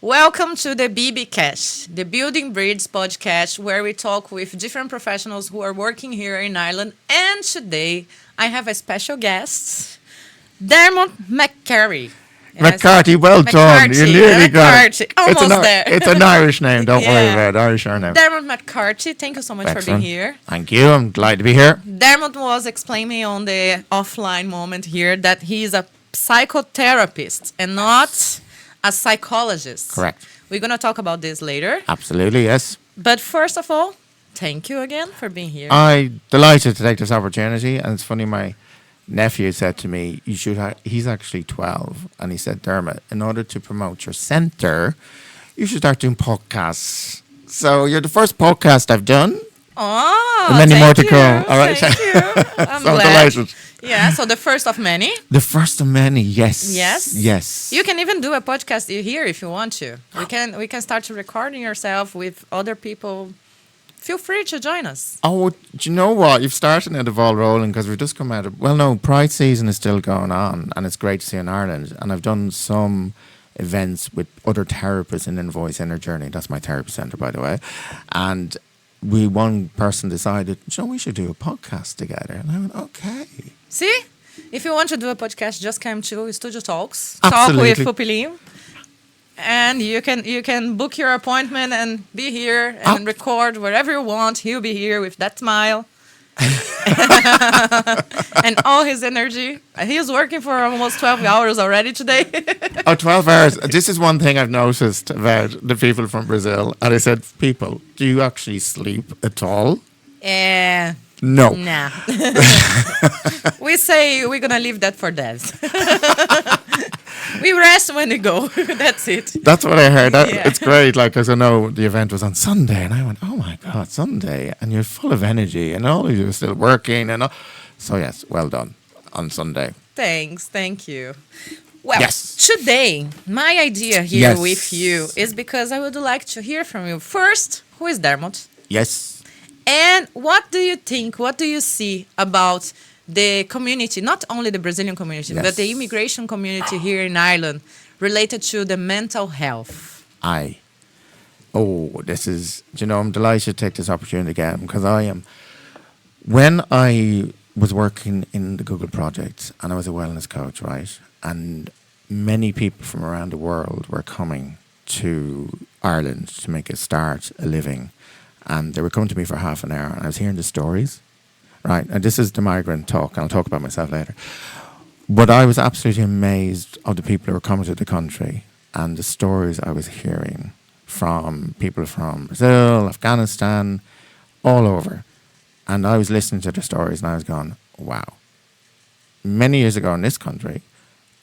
Welcome to the BBCast, the Building Bridges podcast, where we talk with different professionals who are working here in Ireland. And today I have a special guest, Dermot McCarthy. McCarthy, well done. You nearly got it. Almost there. It's an Irish name. Don't worry about it. Irish name. Dermot McCarthy, thank you so much for being here. Thank you. I'm glad to be here. Dermot was explaining on the offline moment here that he is a psychotherapist and not a psychologist. Correct. We're going to talk about this later. Absolutely, yes. But first of all, thank you again for being here. I'm delighted to take this opportunity. And it's funny, my nephew said to me, "You should." He's actually 12, and he said, "Dermot, in order to promote your centre, you should start doing podcasts." So you're the first podcast I've done. Oh, and many more to come. All right, thank you. I'm so glad. Delighted. Yeah, so the first of many. The first of many, yes. Yes. Yes. You can even do a podcast here if you want to. We can start recording yourself with other people. Feel free to join us. Oh, do you know what? You've started now the ball rolling because we've just come out of... Well, no, Pride season is still going on and it's great to see in Ireland. And I've done some events with other therapists in Inner Inner Journey. That's my therapy centre, by the way. And one person decided, we should do a podcast together. And I went, okay. See? If you want to do a podcast, just come to Studio Talks. Absolutely. Talk with Pupilinho. And you can book your appointment and be here and record wherever you want. He'll be here with that smile and all his energy. He's working for almost 12 hours already today. 12 hours. This is one thing I've noticed about the people from Brazil. And I said, people, do you actually sleep at all? No. Nah. We say we're going to leave that for death. We rest when we go. That's it. That's what I heard. It's great. Because I know the event was on Sunday, and I went, "Oh my God, Sunday!" And you're full of energy, and all of you are still working, and all. So yes, well done on Sunday. Thanks, thank you. Well, yes. Today my idea here with you is because I would like to hear from you first. Who is Dermot? Yes. And what do you think? What do you see about the community, not only the Brazilian community, but the immigration community here in Ireland related to the mental health? This is, I'm delighted to take this opportunity again because when I was working in the Google project and I was a wellness coach, right? And many people from around the world were coming to Ireland to make a living. And they were coming to me for half an hour and I was hearing the stories. Right, and this is the migrant talk, and I'll talk about myself later. But I was absolutely amazed of the people who were coming to the country and the stories I was hearing from people from Brazil, Afghanistan, all over. And I was listening to the stories and I was going, wow. Many years ago in this country,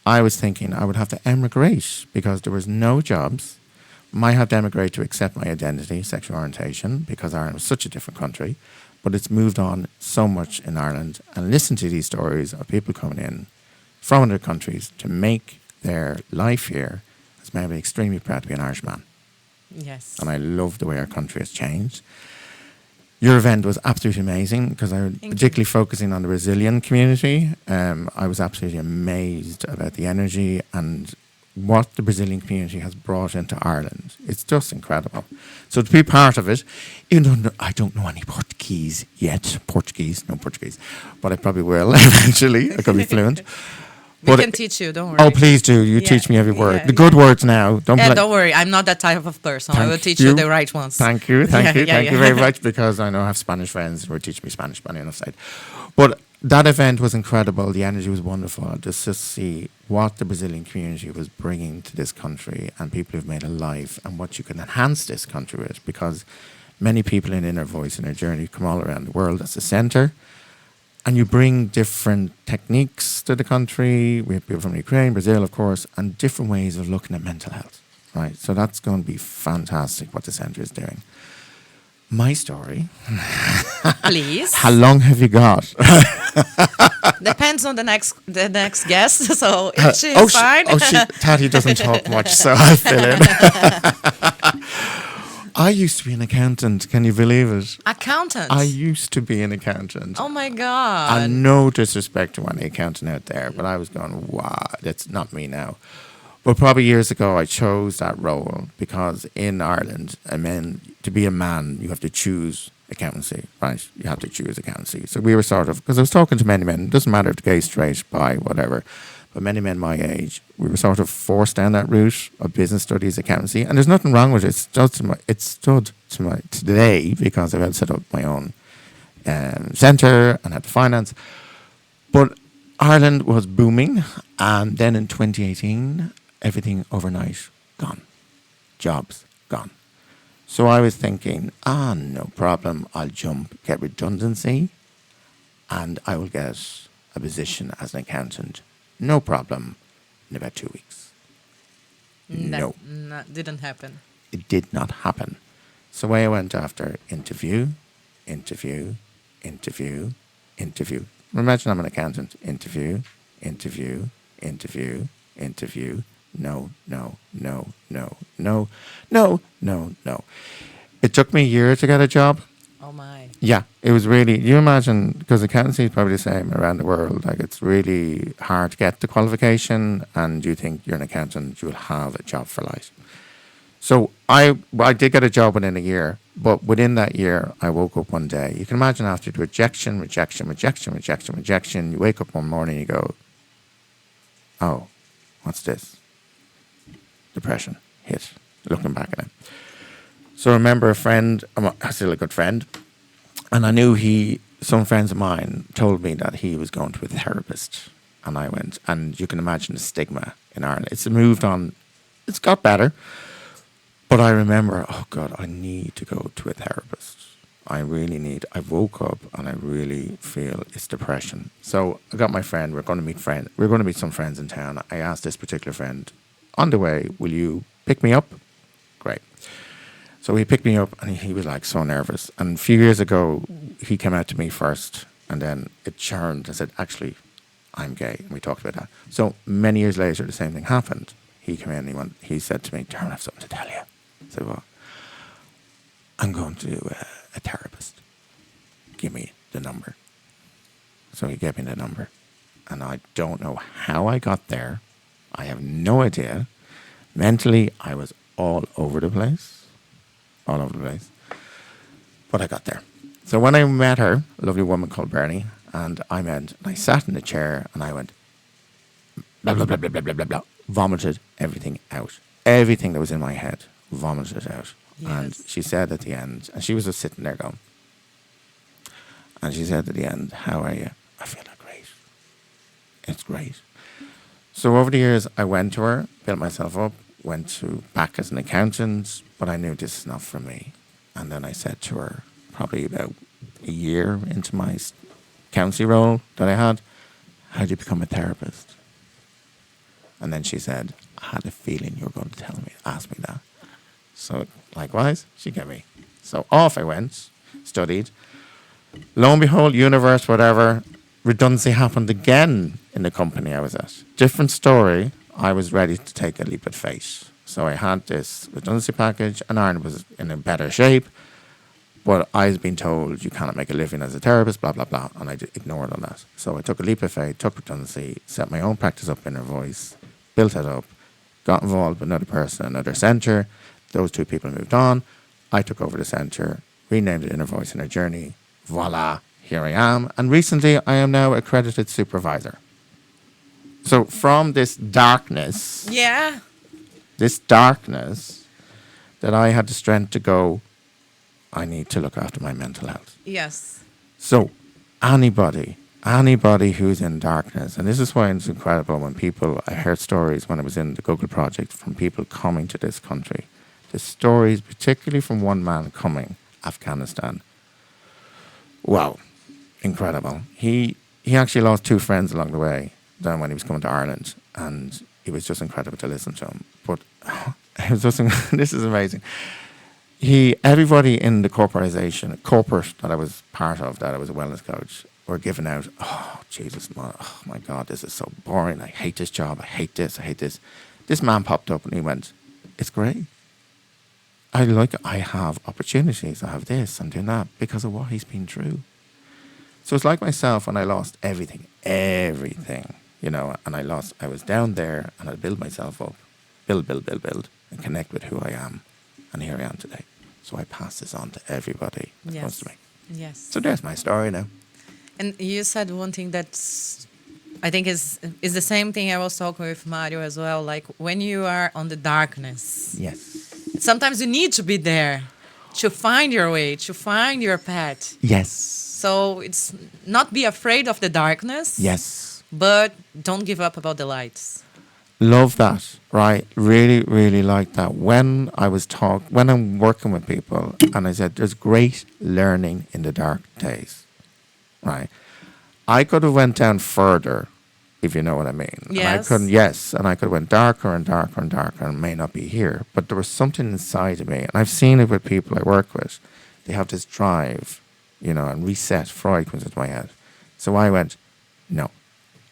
I was thinking I would have to emigrate because there was no jobs. Might have to emigrate to accept my identity, sexual orientation, because Ireland was such a different country. But it's moved on so much in Ireland. And listen to these stories of people coming in from other countries to make their life here. It's made me extremely proud to be an Irishman. Yes. And I love the way our country has changed. Your event was absolutely amazing because I was particularly focusing on the Brazilian community. I was absolutely amazed about the energy and what the Brazilian community has brought into Ireland. It's just incredible. So to be part of it, even though I don't know any Portuguese yet, no Portuguese, but I probably will eventually. I could be fluent. We can teach you, don't worry. Oh, please do. You teach me every word. The good words now. Don't worry. I'm not that type of person. I will teach you the right ones. Thank you. Thank you very much because I know I have Spanish friends who will teach me Spanish on the other side. But that event was incredible. The energy was wonderful. Just to see what the Brazilian community was bringing to this country and people who've made a life and what you can enhance this country with because many people in Inner Journey come all around the world. That's the centre. And you bring different techniques to the country. We have people from Ukraine, Brazil, of course, and different ways of looking at mental health. Right. So that's going to be fantastic what the centre is doing. My story. Please. How long have you got? Depends on the next guest. So if she's fine. Tati doesn't talk much, so I'll fill in. I used to be an accountant. Can you believe it? Accountant? I used to be an accountant. Oh, my God. And no disrespect to any accountant out there, but I was going, wow, that's not me now. Well, probably years ago, I chose that role because in Ireland, to be a man, you have to choose accountancy, right? You have to choose accountancy. So we were sort of, because I was talking to many men, it doesn't matter if they're gay, straight, bi, whatever, but many men my age, we were sort of forced down that route of business studies, accountancy, and there's nothing wrong with it. It stood to my today because I had set up my own centre and had the finance. But Ireland was booming, and then in 2018, everything overnight gone. Jobs gone. So I was thinking, no problem, I'll get redundancy, and I will get a position as an accountant. No problem, in about 2 weeks. No. Didn't happen. It did not happen. So away I went after interview. Imagine I'm an accountant. Interview. No. It took me a year to get a job. Oh my. Yeah, it was really, you imagine, because accountancy is probably the same around the world, like it's really hard to get the qualification, and you think you're an accountant, you'll have a job for life. So I did get a job within a year, but within that year, I woke up one day. You can imagine after the rejection, you wake up one morning and you go, oh, what's this? Depression hit, looking back at it. So I remember a friend, still a good friend, and I knew some friends of mine told me that he was going to a therapist. And I went, and you can imagine the stigma in Ireland. It's moved on, it's got better. But I remember, oh God, I need to go to a therapist. I really need. I woke up and I really feel it's depression. So I got my friend. We're going to meet some friends in town. I asked this particular friend, on the way, will you pick me up? Great. So he picked me up and he was like so nervous. And a few years ago, he came out to me first, and then it churned. I said, actually, I'm gay. And we talked about that. So many years later, the same thing happened. He came in and he said to me, Dermot, I have something to tell you. I said, well, I'm going to a therapist. Give me the number. So he gave me the number. And I don't know how I got there. I have no idea. Mentally, I was all over the place. But I got there. So when I met her, a lovely woman called Bernie, and I sat in the chair and I went, blah, blah, blah, blah, blah, blah, blah, blah, vomited everything out. Everything that was in my head, vomited out. Yes. And she said at the end, and she was just sitting there going, and she said at the end, how are you? I feel like great. It's great. So over the years, I went to her, built myself up, went back as an accountant, but I knew this is not for me. And then I said to her, probably about a year into my accountancy role that I had, how did you become a therapist? And then she said, I had a feeling you were going to ask me that. So likewise, she gave me. So off I went, studied. Lo and behold, universe, whatever, redundancy happened again in the company I was at. Different story. I was ready to take a leap of faith. So I had this redundancy package, and Ireland was in a better shape. But I was being told you cannot make a living as a therapist, blah, blah, blah. And I ignored all that. So I took a leap of faith, took redundancy, set my own practice up, Inner Voice, built it up, got involved with another person, another centre. Those two people moved on. I took over the centre, renamed it Inner Voice, Inner Journey. Voila, here I am. And recently, I am now accredited supervisor. So from this darkness, that I had the strength to go, I need to look after my mental health. Yes. So anybody who's in darkness, and this is why it's incredible when I heard stories when I was in the Google project from people coming to this country. The stories, particularly from one man coming, Afghanistan. Wow, incredible. He actually lost two friends along the way then when he was coming to Ireland, and it was just incredible to listen to him. But it was just, this is amazing. Everybody in the corporate that I was part of, that I was a wellness coach, were giving out, oh, Jesus, man, oh my God, this is so boring. I hate this job. I hate this. This man popped up and he went, it's great. I have opportunities. I have this, I'm doing that because of what he's been through. So it's like myself when I lost everything, and I was down there and I built myself up. build, and connect with who I am. And here I am today. So I pass this on to everybody that comes to me. Yes. So there's my story now. And you said one thing that's, I think is the same thing I was talking with Mario as well. Like when you are on the darkness, Yes. sometimes you need to be there to find your way, to find your path. Yes. So it's not be afraid of the darkness. Yes. But don't give up about the lights. Love that, right? Really, really like that. When I'm working with people and I said, there's great learning in the dark days, right? I could have went down further, if you know what I mean. Yes. And I could have went darker and darker and darker and may not be here. But there was something inside of me, and I've seen it with people I work with. They have this drive, and reset Freud comes into my head. So I went, no,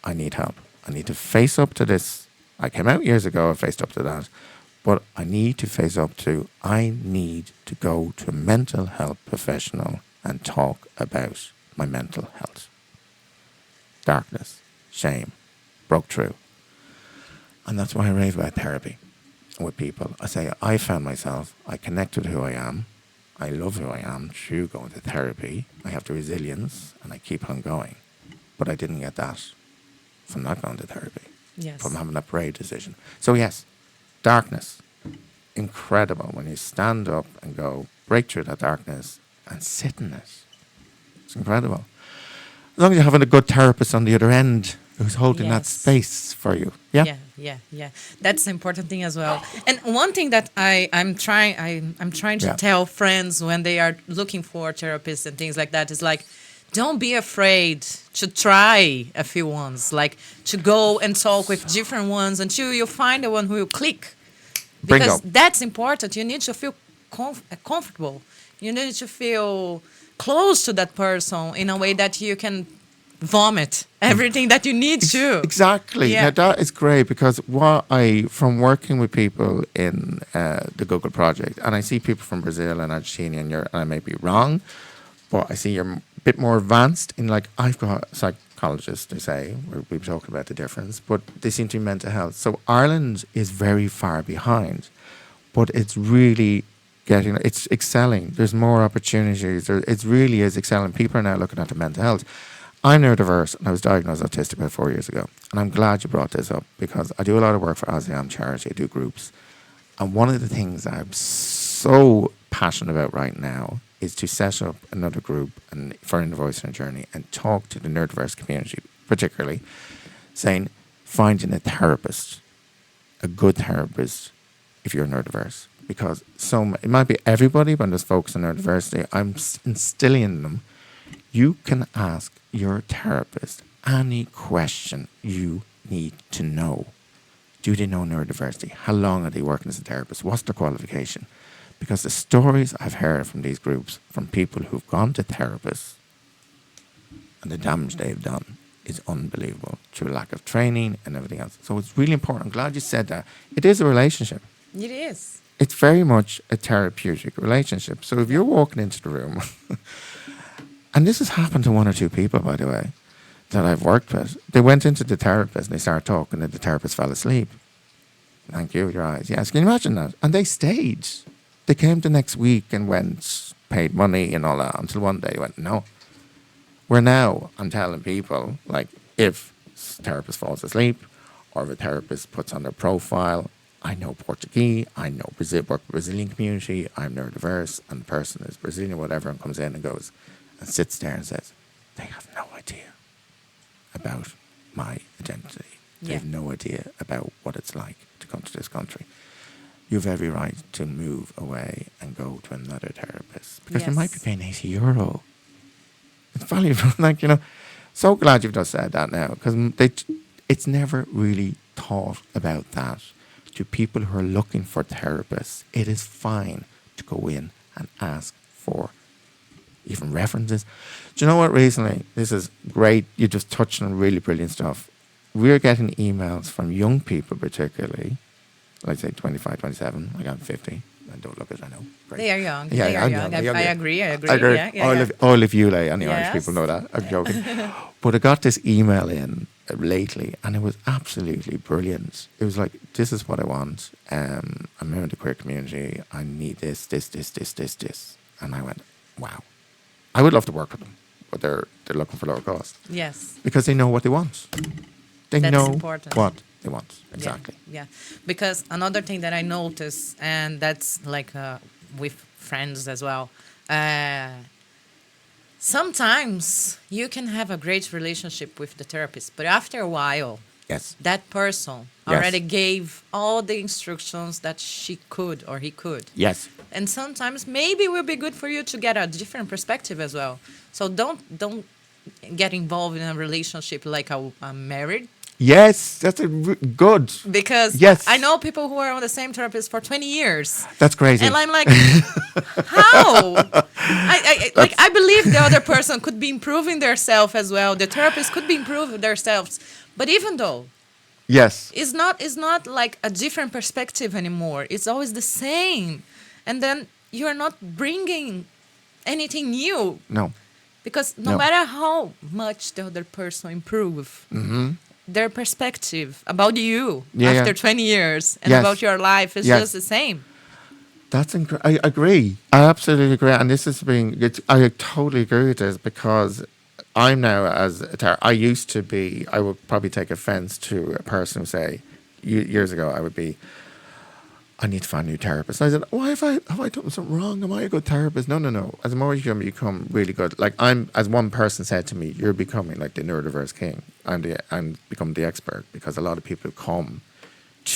I need help. I need to face up to this. I came out years ago, I faced up to that. But I need to face up to, I need to go to a mental health professional and talk about my mental health. Darkness, shame, broke through. And that's why I rave about therapy with people. I say, I found myself, I connect with who I am. I love who I am through going to therapy. I have the resilience and I keep on going. But I didn't get that from not going to therapy. Yes. From having a brave decision. So yes, darkness, incredible when you stand up and go, break through that darkness and sit in it. It's incredible. As long as you're having a good therapist on the other end who's holding that space for you. Yeah. Yeah. That's the important thing as well. And one thing that I'm trying to tell friends when they are looking for therapists and things like that is like, don't be afraid to try a few ones, like to go and talk with different ones until you find the one who will click. Because that's important. You need to feel comfortable. You need to feel close to that person in a way that you can vomit everything that you need to. Exactly. Yeah. Now that is great because from working with people in the Google project, and I see people from Brazil and Argentina, and I may be wrong, but I see you're a bit more advanced in, like, I've got psychologists, they say, we've talked about the difference, but they seem to be mental health. So Ireland is very far behind, but it's really it's excelling. There's more opportunities. It really is excelling. People are now looking at the mental health. I'm neurodiverse and I was diagnosed autistic about 4 years ago. And I'm glad you brought this up because I do a lot of work for ASEAN charity. I do groups. And one of the things I'm so passionate about right now is to set up another group and for Inner Voice in a Journey and talk to the neurodiverse community, particularly saying, finding a therapist, a good therapist, if you're neurodiverse. Because it might be everybody, but there's folks on neurodiversity. I'm instilling in them. You can ask your therapist any question you need to know. Do they know neurodiversity? How long are they working as a therapist? What's their qualification? Because the stories I've heard from these groups, from people who've gone to therapists and the damage they've done is unbelievable through lack of training and everything else. So it's really important. I'm glad you said that. It is a relationship. It is. It's very much a therapeutic relationship. So if you're walking into the room, and this has happened to one or two people, by the way, that I've worked with. They went into the therapist and they started talking and the therapist fell asleep. Thank you, your eyes. Yes, can you imagine that? And they stayed. They came the next week and went, paid money and all that, until one day they went, no. I'm telling people, like, if a therapist falls asleep or if a therapist puts on their profile, I know Portuguese, I know work with Brazilian community, I'm neurodiverse, and the person is Brazilian or whatever and comes in and goes and sits there and says, they have no idea about my identity. They have no idea about what it's like to come to this country. You have every right to move away and go to another therapist because you might be paying €80. It's valuable. So glad you've just said that now because it's never really thought about that. To people who are looking for therapists, it is fine to go in and ask for even references. Do you know what, recently? This is great. You just touched on really brilliant stuff. We're getting emails from young people particularly, like say 25, 27, like I'm 50. I don't look as I know. Great. They are young. Yeah, they are young. I agree. Yeah. All of you, like, any Irish people know that. I'm joking. But I got this email in lately, and it was absolutely brilliant. It was like, this is what I want. I'm in the queer community. I need this. And I went, wow. I would love to work with them, but they're looking for lower cost. Yes. Because they know what they want. They That's know important. what they want. Exactly. Yeah. Because another thing that I noticed, and that's like with friends as well, sometimes you can have a great relationship with the therapist, but after a while, Yes. that person Yes. already gave all the instructions that she could or he could. Yes. And sometimes maybe it will be good for you to get a different perspective as well. So don't get involved in a relationship like a marriage. Yes, that's good. Because Yes. I know people who are on the same therapist for 20 years. That's crazy. And I'm like, how? I believe the other person could be improving themselves as well. The therapist could be improving themselves. But even though Yes. it's not like a different perspective anymore. It's always the same. And then you're not bringing anything new. No. Because no No. matter how much the other person improve, their perspective about you after 20 years and Yes. about your life is Yes. just the same. That's I agree. I absolutely agree. And this is I totally agree with this, because I'm now, I used to be, I would probably take offense to a person who say, years ago, I would be, I need to find a new therapist. And I said, why have I done something wrong? Am I a good therapist? No. As more you can become really good, like as one person said to me, you're becoming like the neurodiverse king. I'm become the expert, because a lot of people who come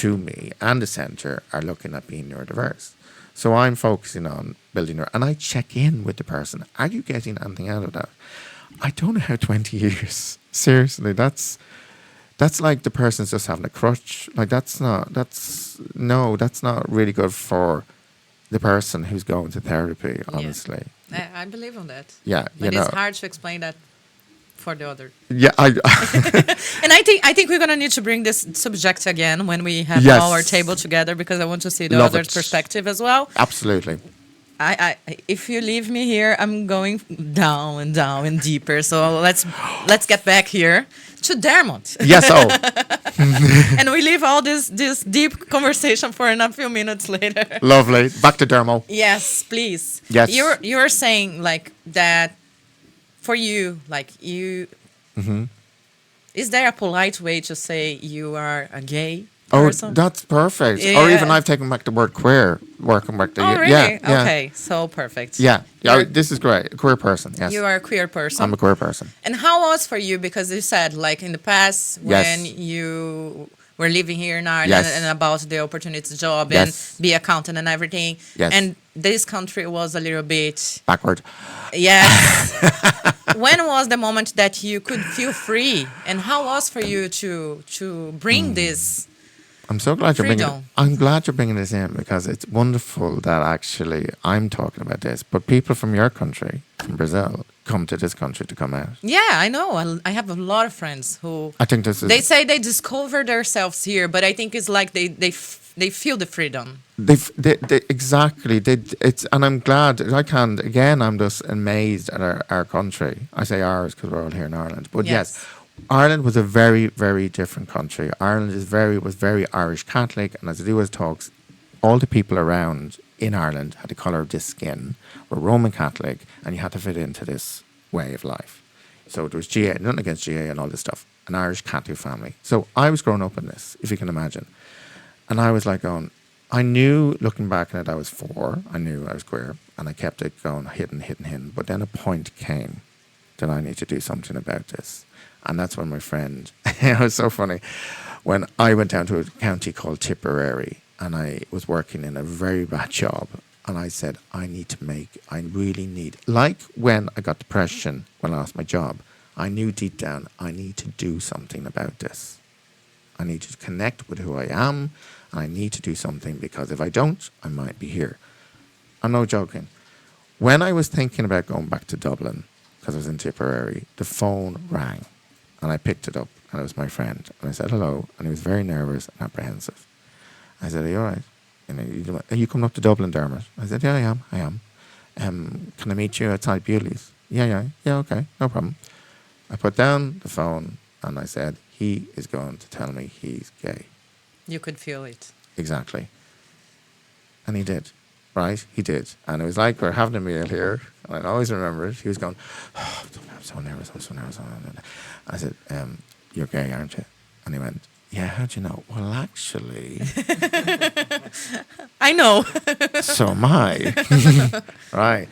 to me and the centre are looking at being neurodiverse. So I'm focusing on building, and I check in with the person. Are you getting anything out of that? I don't know how 20 years. Seriously, that's like the person's just having a crutch. Like that's not really good for the person who's going to therapy, honestly. Yeah. I believe on that. Yeah, But it's hard to explain that for the other. Yeah, And I think we're gonna need to bring this subject again when we have Yes. our table together, because I want to see the Love other it. perspective as well. Absolutely. I if you leave me here, I'm going down and down and deeper. So let's get back here to Dermot. Yes. Oh, And we leave all this deep conversation for a few minutes later. lovely. Back to Dermo. Yes, please. Yes. You're saying like that for you, like you. Is there a polite way to say you are a gay person? Oh, that's perfect. Yeah. Or even I've taken back the word queer. Working back the Oh, really? yeah. Okay, so perfect. Yeah. You're- This is great. A queer person. Yes. You are a queer person. I'm a queer person. And how was for you? Because you said, like in the past, Yes. when you were living here in Ireland Yes. and about the opportunity job Yes. and be accountant and everything, Yes. and this country was a little bit, Backward. yes. When was the moment that you could feel free, and how was for you to bring this? I'm so glad you're bringing. Freedom. I'm glad you're bringing this in, because it's wonderful that actually I'm talking about this, but people from your country, from Brazil, come to this country to come out. Yeah, I know. I have a lot of friends who I think this is. they say they discover themselves here, but I think it's like they feel the freedom. Exactly. It's, and I'm glad. I can again. I'm just amazed at our country. I say ours because we're all here in Ireland. But yes, Ireland was a very, very different country. Ireland was very Irish Catholic, and as I do his talks, all the people around in Ireland had the colour of this skin, were Roman Catholic, and you had to fit into this way of life. So there was GA, nothing against GA and all this stuff, an Irish Catholic family. So I was growing up in this, if you can imagine. And I was like going, I knew, looking back on it, I was 4, I knew I was queer, and I kept it going, hidden. But then a point came that I need to do something about this. And that's when my friend, it was so funny, when I went down to a county called Tipperary, and I was working in a very bad job, and I said, I really need, like when I got depression when I lost my job, I knew deep down, I need to do something about this. I need to connect with who I am, and I need to do something, because if I don't, I might be here. I'm not joking. When I was thinking about going back to Dublin, because I was in Tipperary, the phone rang, and I picked it up, and it was my friend, and I said hello, and he was very nervous and apprehensive. I said, are you all right? Are you coming up to Dublin, Dermot? I said, yeah, I am. Can I meet you outside Bewley's? Yeah, okay, no problem. I put down the phone, and I said, he is going to tell me he's gay. You could feel it. Exactly. And he did, right? He did. And it was like we're having a meal here, and I always remember it. He was going, oh, I'm so nervous, I'm so nervous. I said, you're gay, aren't you? And he went, yeah, how'd you know? Well, actually, I know. so am I. Right.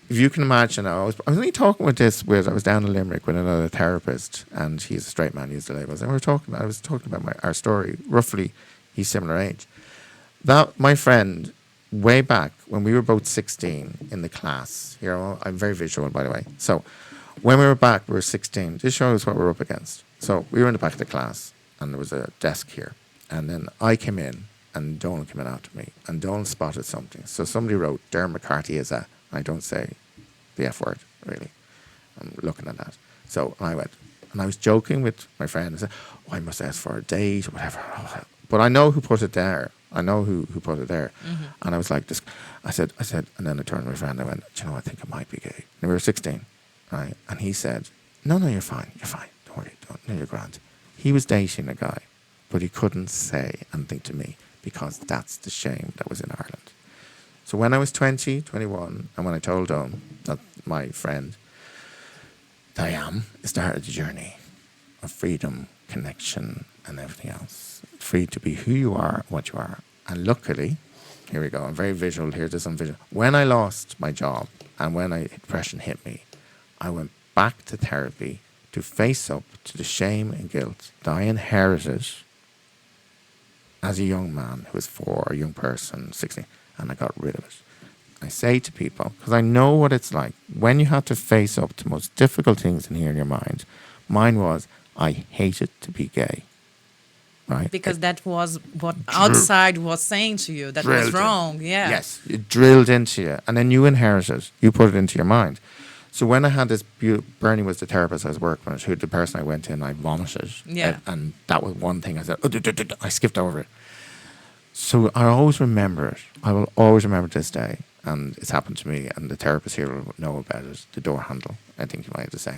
If you can imagine, I was only talking with I was down in Limerick with another therapist, and he's a straight man, used the labels, and I was talking about our story. Roughly, he's similar age. That, my friend, way back when we were both 16 in the class, here, I'm very visual, by the way. So when we were back, we were 16. This shows what we're up against. So we were in the back of the class, and there was a desk here. And then I came in, and Donald came in after me, and Donald spotted something. So somebody wrote, Dermot McCarthy is a, I don't say the F word, really. I'm looking at that. So I went, and I was joking with my friend. I said, oh, I must ask for a date or whatever. But I know who put it there. I know who put it there. Mm-hmm. And I was like, this. I said, and then I turned to my friend. I went, do you know, I think it might be gay. And we were 16, right? And he said, no, you're fine. Don't worry. No, you're grand. He was dating a guy, but he couldn't say anything to me because that's the shame that was in Ireland. So when I was 20, 21, and when I told him that my friend, Diane, started the journey of freedom, connection, and everything else. Free to be who you are, what you are. And luckily, here we go, I'm very visual, here's some visual. When I lost my job and when depression hit me, I went back to therapy to face up to the shame and guilt that I inherited as a young man who was 4, a young person, 16, and I got rid of it. I say to people, because I know what it's like, when you have to face up to the most difficult things in here in your mind, mine was, I hated to be gay. Right? Because that was what outside was saying to you. That was wrong. Yeah. Yes. It drilled into you. And then you inherit it. You put it into your mind. So when I had this, Bernie was the therapist I was working with, who the person I went in, I vomited. Yeah. And that was one thing I said, I skipped over it. So I always remember it. I will always remember this day. And it's happened to me. And the therapist here will know about it. The door handle, I think you might have to say.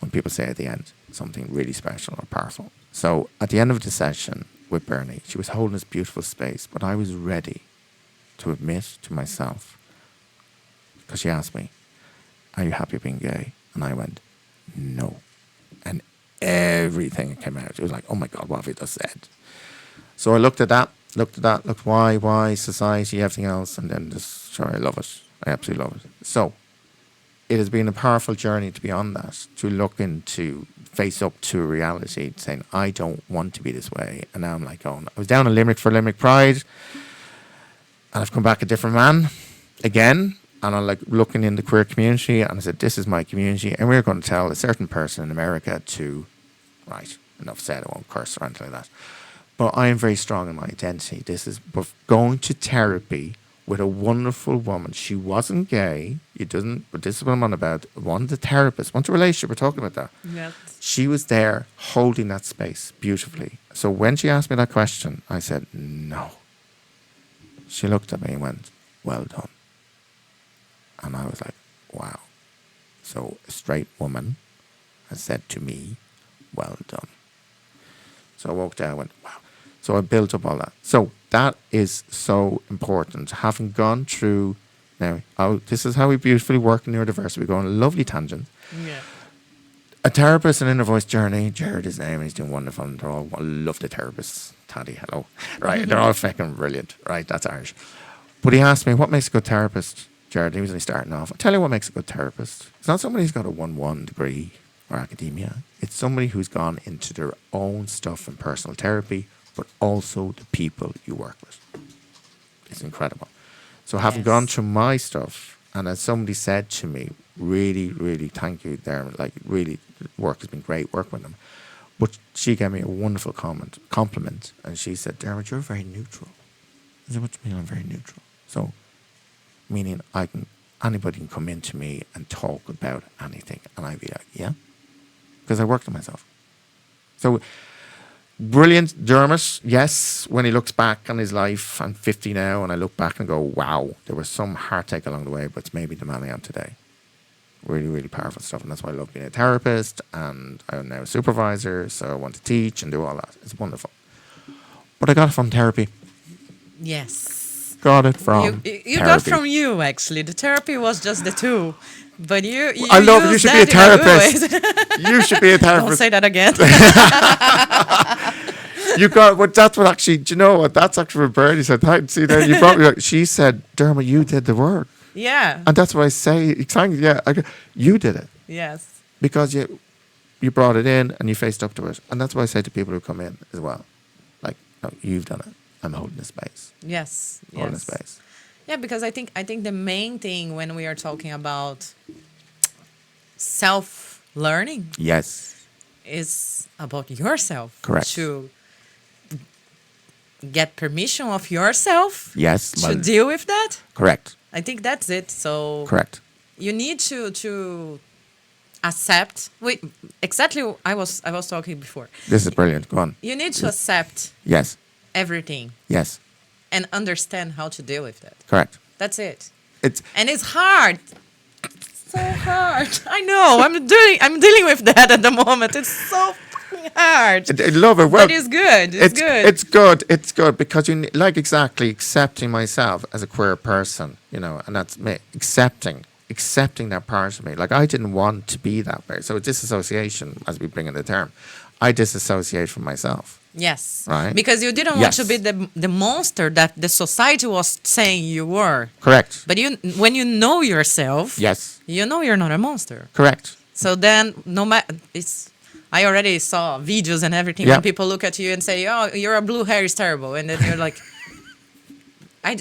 When people say at the end, something really special or powerful. So at the end of the session with Bernie, she was holding this beautiful space, but I was ready to admit to myself, because she asked me, are you happy being gay? And I went, no. And everything came out. It was like, oh my God, what have you just said? So I looked why, society, everything else, and then just, sure, I love it. I absolutely love it. So it has been a powerful journey to be on that, to look into, face up to a reality, saying, I don't want to be this way. And now I'm like going, I was down in Limerick for Limerick Pride, and I've come back a different man again. And I'm like looking in the queer community, and I said, this is my community, and we're going to tell a certain person in America to, right, enough said, I won't curse or anything like that. But I am very strong in my identity. This is going to therapy with a wonderful woman. She wasn't gay. But this is what I'm on about. One, the therapist. One, the relationship. We're talking about that. Yes. She was there holding that space beautifully. So when she asked me that question, I said, no. She looked at me and went, well done. And I was like, wow. So a straight woman has said to me, well done. So I walked out and went, wow. So I built up all that. So that is so important. Having gone through, now, this is how we beautifully work in neurodiversity. We go on a lovely tangent. Yeah. A therapist, an inner voice journey. Jared, his name, and he's doing wonderful. And they're all, I love the therapists. Taddy, hello. Right, they're all fucking brilliant. Right, that's Irish. But he asked me, what makes a good therapist? Jared, he was only starting off. I'll tell you what makes a good therapist. It's not somebody who's got a 1-1 degree or academia. It's somebody who's gone into their own stuff in personal therapy, but also the people you work with. It's incredible. So having gone through my stuff, and as somebody said to me, really, really thank you, Dermot, like really, the work has been great, work with them. But she gave me a wonderful compliment, and she said, Dermot, you're very neutral. I said, what do you mean I'm very neutral? So, meaning anybody can come into me and talk about anything, and I'd be like, yeah, because I worked on myself. So, brilliant Dermot, yes, when he looks back on his life, I'm 50 now, and I look back and go, wow, there was some heartache along the way, but it's maybe the man I am today. Really, really powerful stuff. And that's why I love being a therapist. And I'm now a supervisor, so I want to teach and do all that. It's wonderful. But I got it from therapy. Yes. Got it from you got therapy. from you, actually. The therapy was just the tool. But you I love it. You use should be a that in good therapist. way. You should be a Don't therapist. say that again. You got what? That's what actually. Do you know what? That's actually what Bernie said. See there, you brought me. She said, "Dermot, you did the work," Yeah. and that's what I say. Exactly. Yeah, you did it Yes. because you brought it in and you faced up to it, and that's what I say to people who come in as well. Like, no, you've done it. I'm holding the space. Yes. Holding the Yes. space. Yeah, because I think the main thing when we are talking about self-learning Yes. is about yourself. Correct. To get permission of yourself Yes. to Well, deal with that. correct. I think that's it. So Correct. you need to accept. Wait, exactly. I was talking before. This is brilliant. Go on. You need to accept Yes. everything Yes. and understand how to deal with that. Correct. That's it. It's And it's hard. So hard. I know. I'm dealing with that at the moment. It's so fucking hard. I love it. Well, But it's good. It's good. It's good. It's good because like exactly accepting myself as a queer person, and that's me accepting that part of me. Like I didn't want to be that way. So disassociation, as we bring in the term, I disassociate from myself. Yes. Right. Because you didn't want to Yes. be the monster that the society was saying you were. Correct. But when you know yourself, Yes. you know you're not a monster. Correct. So then, no matter I already saw videos and everything Yeah. when people look at you and say, "Oh, your blue hair is terrible," and then you're like, "I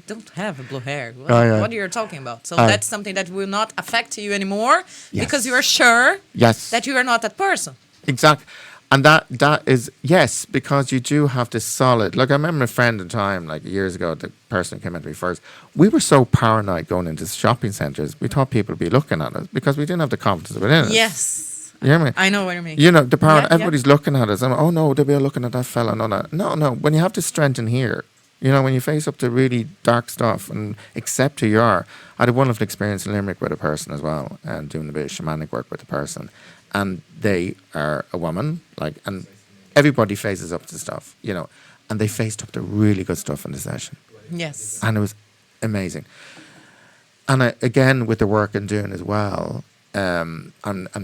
don't have a blue hair. What are you talking about?" So that's something that will not affect you anymore because you are sure Yes. that you are not that person. Exactly. And that is, yes, because you do have this solid, like I remember a friend in time, like years ago, the person who came into me first, we were so paranoid going into shopping centres, we thought people would be looking at us because we didn't have the confidence within us. Yes. You hear me? I know what you mean. The paranoid, Yeah, yeah. everybody's looking at us, and oh no, they'll be looking at that fella, no, when you have the strength in here, when you face up to really dark stuff and accept who you are. I had a wonderful experience in Limerick with a person as well, and doing a bit of shamanic work with a person. And they are a woman, and everybody faces up to stuff, and they faced up to really good stuff in the session. Yes. And it was amazing. And again, with the work I'm doing as well, I'm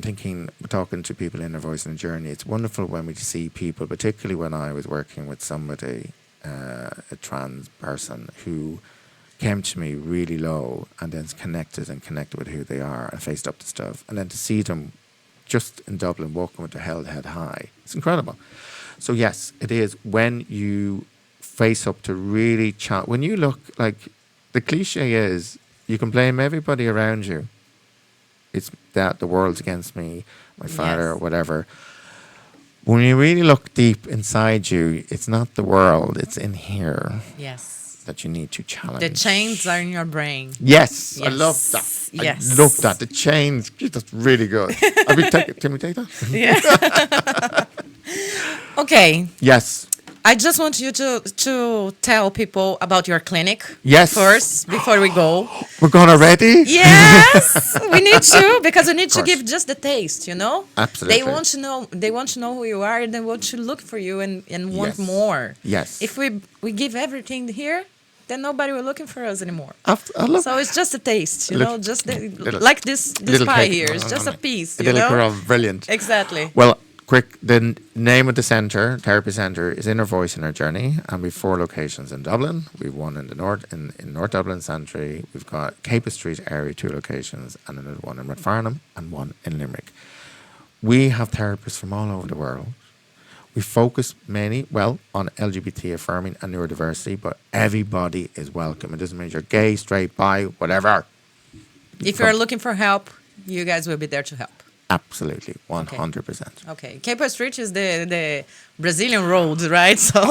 thinking, talking to people in their voice and journey, it's wonderful when we see people, particularly when I was working with somebody, a trans person who came to me really low and then connected with who they are and faced up to stuff. And then to see them just in Dublin walking with their head high, it's incredible. So yes, it is when you face up to really when you look, like the cliche is you can blame everybody around you. It's that the world's against me, my father, or whatever. When you really look deep inside you, it's not the world, it's in here. Yes. That you need to challenge. The chains are in your brain. Yes, I Yes. love that. Yes. I love that. The chains, that's really good. Can we take that? Yeah. Okay. Yes. I just want you to tell people about your clinic. Yes. First, before we go. We're going already? Yes, we need to, because we need to course. give just the taste, Absolutely. They want to know. They want to know who you are, and they want to look for you and want Yes. more. Yes. If we give everything here, then nobody will looking for us anymore. I love So it's just a taste, Little- just little- like this little pie cake. here. It's just a piece, A little curl, brilliant. Exactly. Well, quick, the name of the centre, therapy centre, is Inner Voice, Inner Journey, and we've 4 locations in Dublin. We've one in the north, in North Dublin Centre. We've got Capus Street area, 2 locations, and another one in Redfarnham and one in Limerick. We have therapists from all over the world. We focus mainly, on LGBT affirming and neurodiversity, but everybody is welcome. It doesn't mean you're gay, straight, bi, whatever. If you're looking for help, you guys will be there to help. Absolutely, 100%. Okay, Cape Street is the Brazilian road, right? So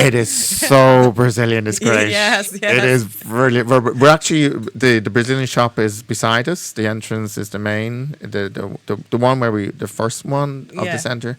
It is so Brazilian. It's great. Yes, yes. It is brilliant. We're actually the Brazilian shop is beside us. The entrance is the main, the one where the first one of Yeah. the centre.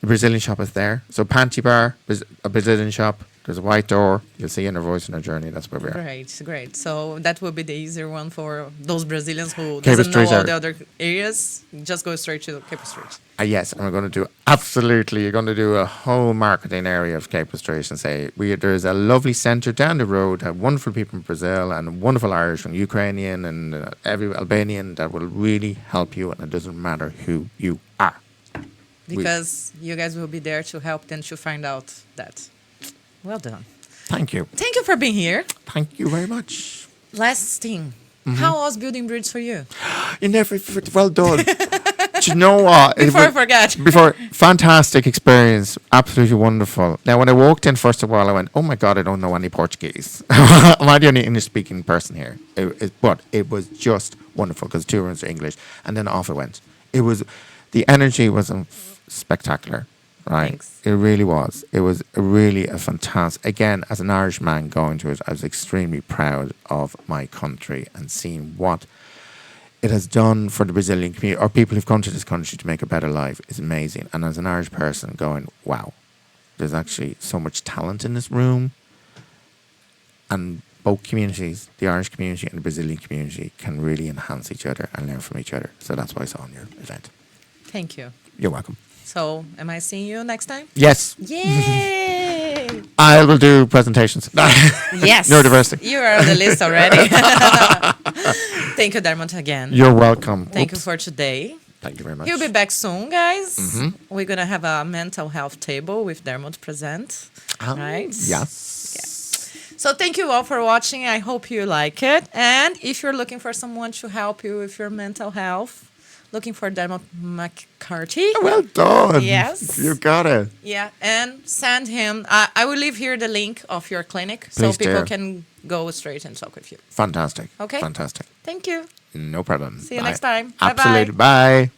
The Brazilian shop is there. So Panty Bar, a Brazilian shop. There's a white door. You'll see Inner Voice in our journey. That's where we are. Great, great. So that will be the easier one for those Brazilians who Cape doesn't know Street all are- the other areas. Just go straight to Cape Street. Yes, and we're going to do absolutely. You're going to do a whole marketing area of Cape Street and say there's a lovely centre down the road. Wonderful people from Brazil and wonderful Irish and Ukrainian and every Albanian that will really help you, and it doesn't matter who you are. Because you guys will be there to help them to find out that. Well done. Thank you. Thank you for being here. Thank you very much. Last thing. How was building bridge for you? You never. Well done. Do you know what? Before I forget. Fantastic experience, absolutely wonderful. Now, when I walked in, first of all, I went, "Oh my God, I don't know any Portuguese. Am I the only English-speaking person here?" But it was just wonderful because 2 rooms are English, and then off it went. The energy was spectacular, right? Thanks. It really was. It was really a fantastic. Again, as an Irish man going to it, I was extremely proud of my country and seeing what it has done for the Brazilian community or people who've come to this country to make a better life is amazing. And as an Irish person going, wow, there's actually so much talent in this room. And both communities, the Irish community and the Brazilian community, can really enhance each other and learn from each other. So that's why I saw on your event. Thank you. You're welcome. So, am I seeing you next time? Yes. Yay! I will do presentations. Yes. Neurodiversity. You are on the list already. Thank you, Dermot, again. You're welcome. Thank you for today. Thank you very much. He'll be back soon, guys. Mhm. We're going to have a mental health table with Dermot present. Right? Yes. So thank you all for watching. I hope you like it. And if you're looking for someone to help you with your mental health, looking for Dermot McCarthy. Well done. Yes. You got it. Yeah, and send him. I will leave here the link of your clinic so Please people do. can go straight and talk with you. Fantastic. Okay. Fantastic. Thank you. No problem. See you Bye. next time. Bye-bye. Absolutely. Bye.